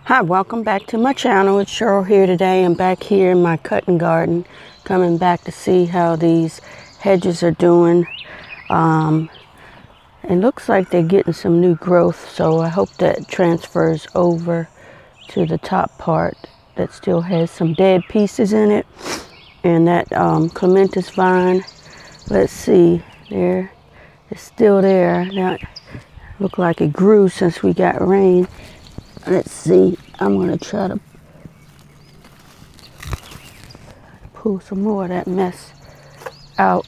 Hi, welcome back to my channel. It's Cheryl here today. I'm back here in my cutting garden, coming back to see how these hedges are doing. It looks like they're getting some new growth, so I hope that transfers over to the top part that still has some dead pieces in it. And that clematis vine, let's see, there, it's still there. Now, it looked like it grew since we got rain. Let's see, I'm going to try to pull some more of that mess out.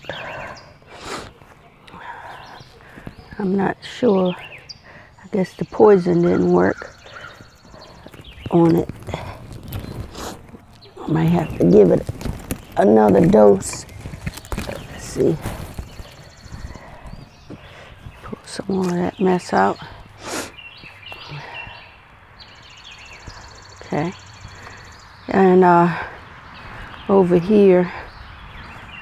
I'm not sure. I guess the poison didn't work on it. I might have to give it another dose. Let's see. Pull some more of that mess out. Okay, and over here,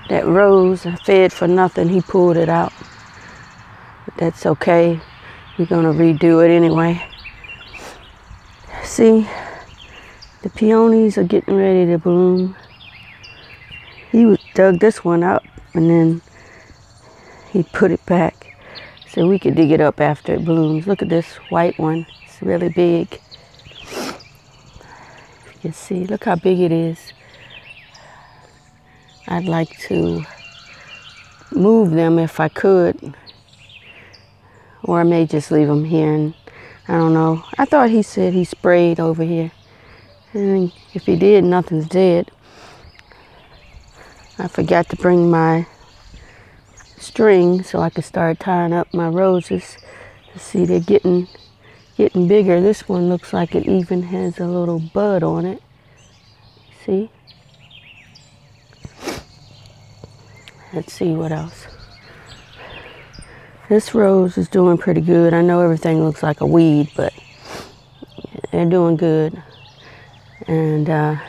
that rose I fed for nothing, he pulled it out. But that's okay, we're gonna redo it anyway. See, the peonies are getting ready to bloom. He dug this one up and then he put it back so we could dig it up after it blooms. Look at this white one, it's really big. You see, look how big it is. I'd like to move them if I could, or I may just leave them here, and I don't know. I thought he said he sprayed over here, and if he did, nothing's dead. I forgot to bring my string so I could start tying up my roses. See, they're getting bigger. This one looks like it even has a little bud on it. See? Let's see what else. This rose is doing pretty good. I know everything looks like a weed, but they're doing good. And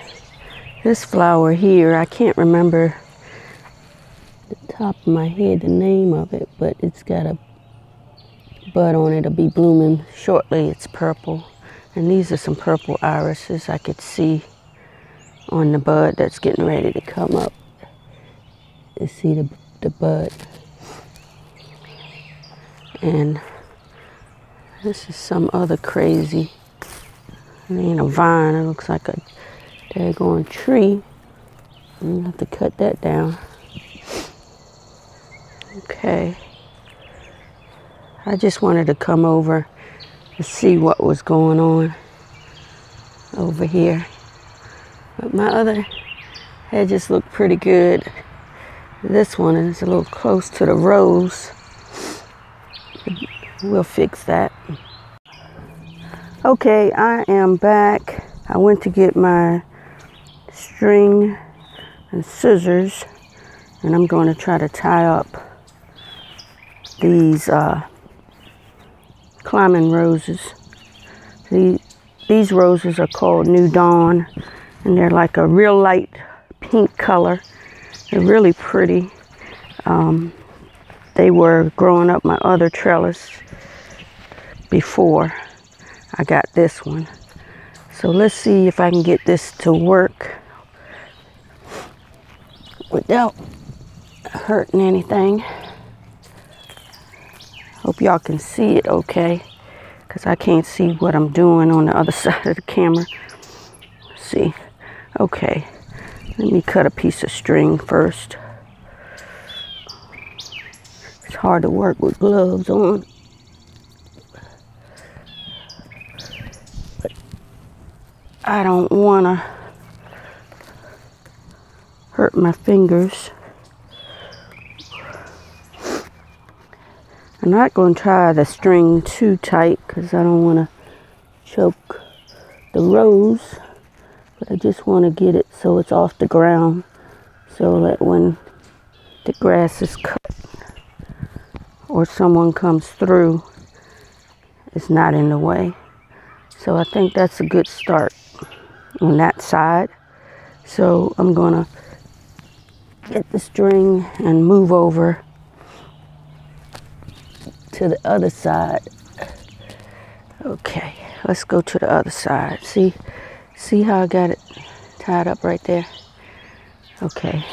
this flower here, I can't remember the top of my head the name of it, but it's got a bud on it. It'll be blooming shortly. It's purple, and these are some purple irises I could see on the bud that's getting ready to come up. You see the bud. And this is some other crazy, it ain't a vine, it looks like a daggone tree. I'm gonna have to cut that down. Okay. I just wanted to come over to see what was going on over here. But my other hedges look pretty good. This one is a little close to the rose. We'll fix that. Okay, I am back. I went to get my string and scissors, and I'm going to try to tie up these climbing roses. These roses are called New Dawn, and they're like a real light pink color. They're really pretty. They were growing up my other trellis before I got this one. So let's see if I can get this to work without hurting anything. Hope y'all can see it okay, because I can't see what I'm doing on the other side of the camera. Let's see. Okay, let me cut a piece of string first. It's hard to work with gloves on. But I don't want to hurt my fingers. I'm not going to tie the string too tight because I don't want to choke the rose, but I just want to get it so it's off the ground, so that when the grass is cut or someone comes through, it's not in the way. So I think that's a good start on that side. So I'm going to get the string and move over to the other side Okay, let's go to the other side. See how I got it tied up right there? Okay.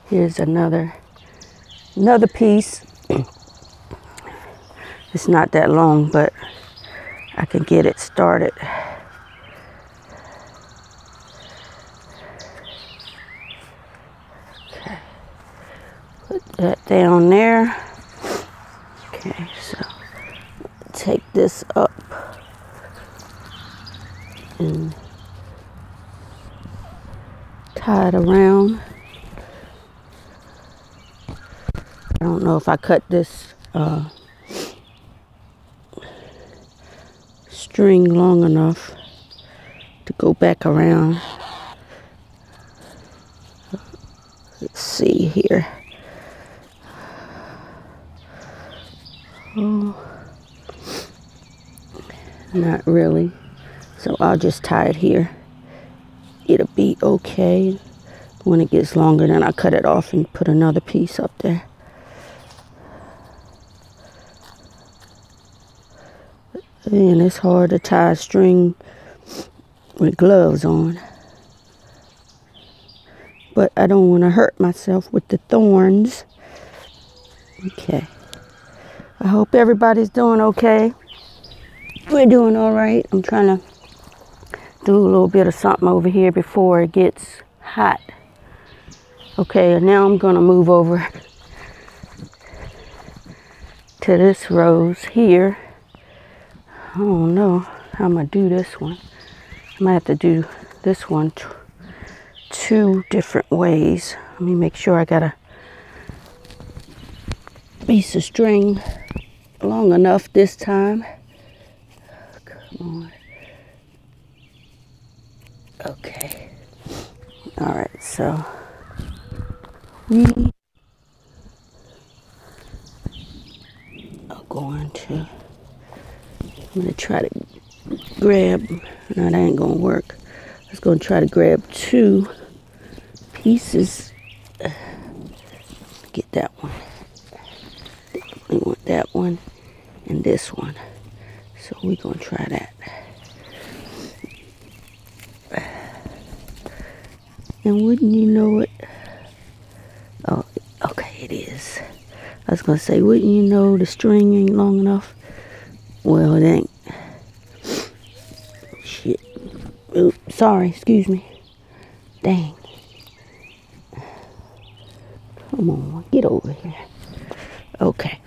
Here's another piece. It's not that long, but I can get it started. Okay. Put that down there. Okay, so take this up and tie it around. I don't know if I cut this string long enough to go back around. Let's see here. Oh, not really. So I'll just tie it here. It'll be okay. When it gets longer, then I'll cut it off and put another piece up there. And it's hard to tie a string with gloves on. But I don't want to hurt myself with the thorns. Okay. I hope everybody's doing okay. We're doing all right. I'm trying to do a little bit of something over here before it gets hot. Okay, and now I'm going to move over to this rose here. I don't know how I'm going to do this one. I might have to do this one two different ways. Let me make sure I got a piece of string long enough this time. Come on. Okay. All right, so we are going to, I'm going to try to grab, no, that ain't going to work. I was going to try to grab two pieces. Get that one. We want that one and this one. So we're going to try that. And wouldn't you know it? Oh, okay, it is. I was going to say, wouldn't you know the string ain't long enough? Well, it ain't. Shit. Oops, sorry, excuse me. Dang. Come on, get over here. Okay.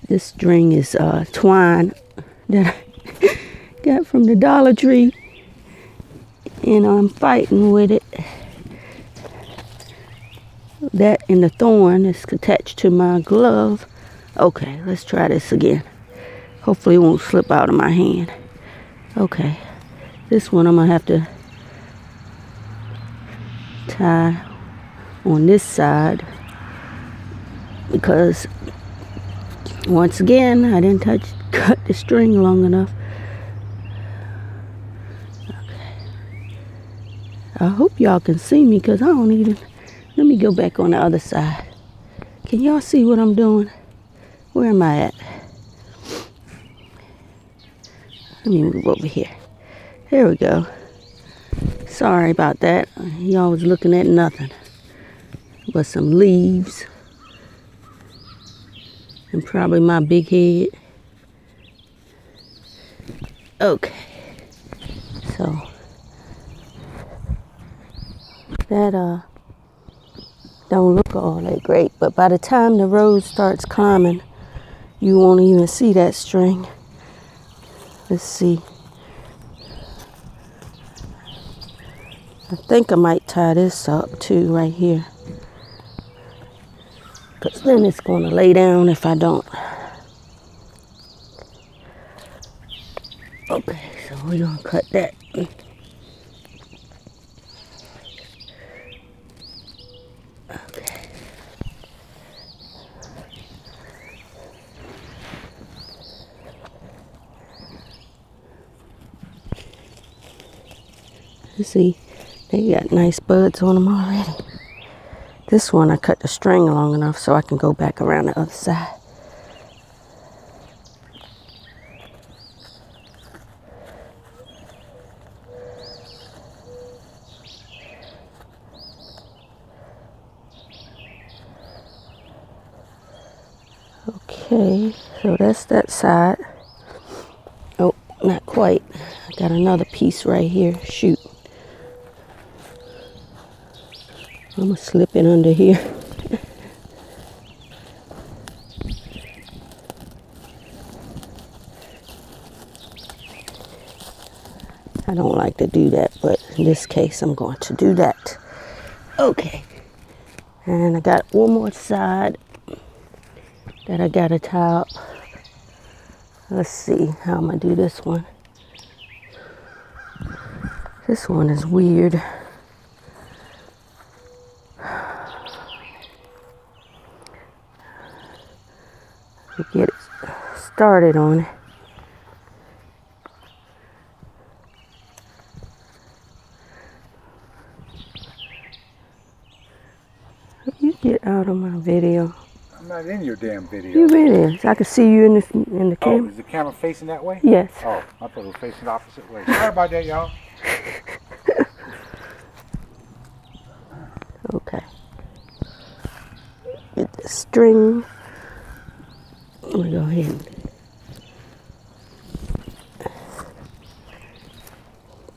This string is twine that I got from the Dollar Tree. And I'm fighting with it. That and the thorn is attached to my glove. Okay, let's try this again. Hopefully it won't slip out of my hand. Okay, this one I'm gonna have to tie on this side because once again I didn't cut the string long enough. I hope y'all can see me because I don't even, let me go back on the other side. Can y'all see what I'm doing? Where am I at? Let me move over here. There we go. Sorry about that. Y'all was looking at nothing but some leaves and probably my big head. Okay. So that don't look all that great, but by the time the rose starts climbing, you won't even see that string. Let's see. I think I might tie this up too right here, because then it's going to lay down if I don't. Okay, so we're going to cut that. Okay. You see, they got nice buds on them already. This one I cut the string long enough so I can go back around the other side. Okay, so that's that side. Oh, not quite. I got another piece right here. Shoot. I'm gonna slip it under here. I don't like to do that, but in this case, I'm going to do that. Okay. And I got one more side that I got to tie up. Let's see how I'm going to do this one. This one is weird. To get it started on it. You get out of my video. I'm not in your damn video. You really is. I can see you in the camera. Oh, is the camera facing that way? Yes. Oh, I thought it was facing the opposite way. Sorry about that, y'all. Okay. Get the string. I'm gonna go ahead and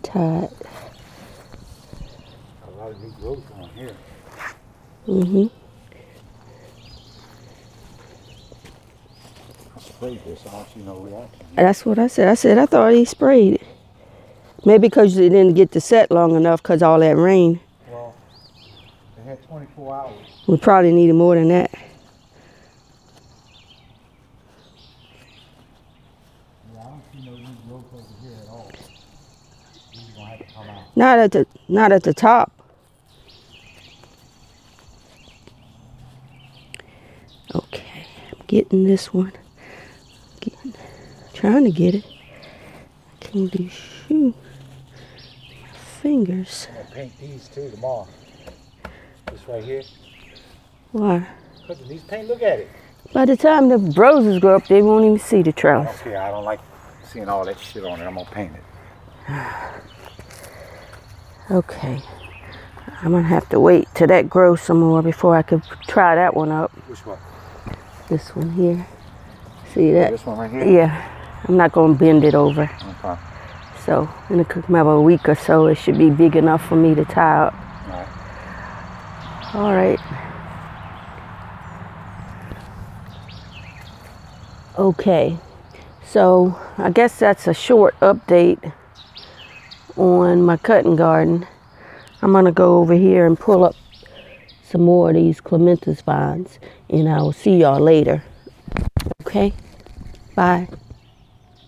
tie it. A lot of new growth on here. Mm-hmm. I sprayed this. I don't see no reaction. That's what I said. I thought he sprayed it. Maybe because it didn't get to set long enough because all that rain. Well, they had 24 hours. We probably needed more than that. Yeah, I don't see no new growth over here at all. These are gonna have to come out. Not at the top. Okay, I'm getting this one. Trying to get it. I can't do shoot. My fingers. I'm gonna paint these too tomorrow. This right here. Why? Because it needs paint. Look at it. By the time the roses grow up, they won't even see the I trellis. don't care. I don't like seeing all that shit on it. I'm gonna paint it. Okay. I'm gonna have to wait till that grows some more before I could try that one up. Which one? This one here. See that? This one right here? Yeah. I'm not gonna bend it over. Okay. So in about a week or so, it should be big enough for me to tie up. All right. All right. Okay. So I guess that's a short update on my cutting garden. I'm gonna go over here and pull up some more of these clematis vines, and I will see y'all later. Okay? Bye.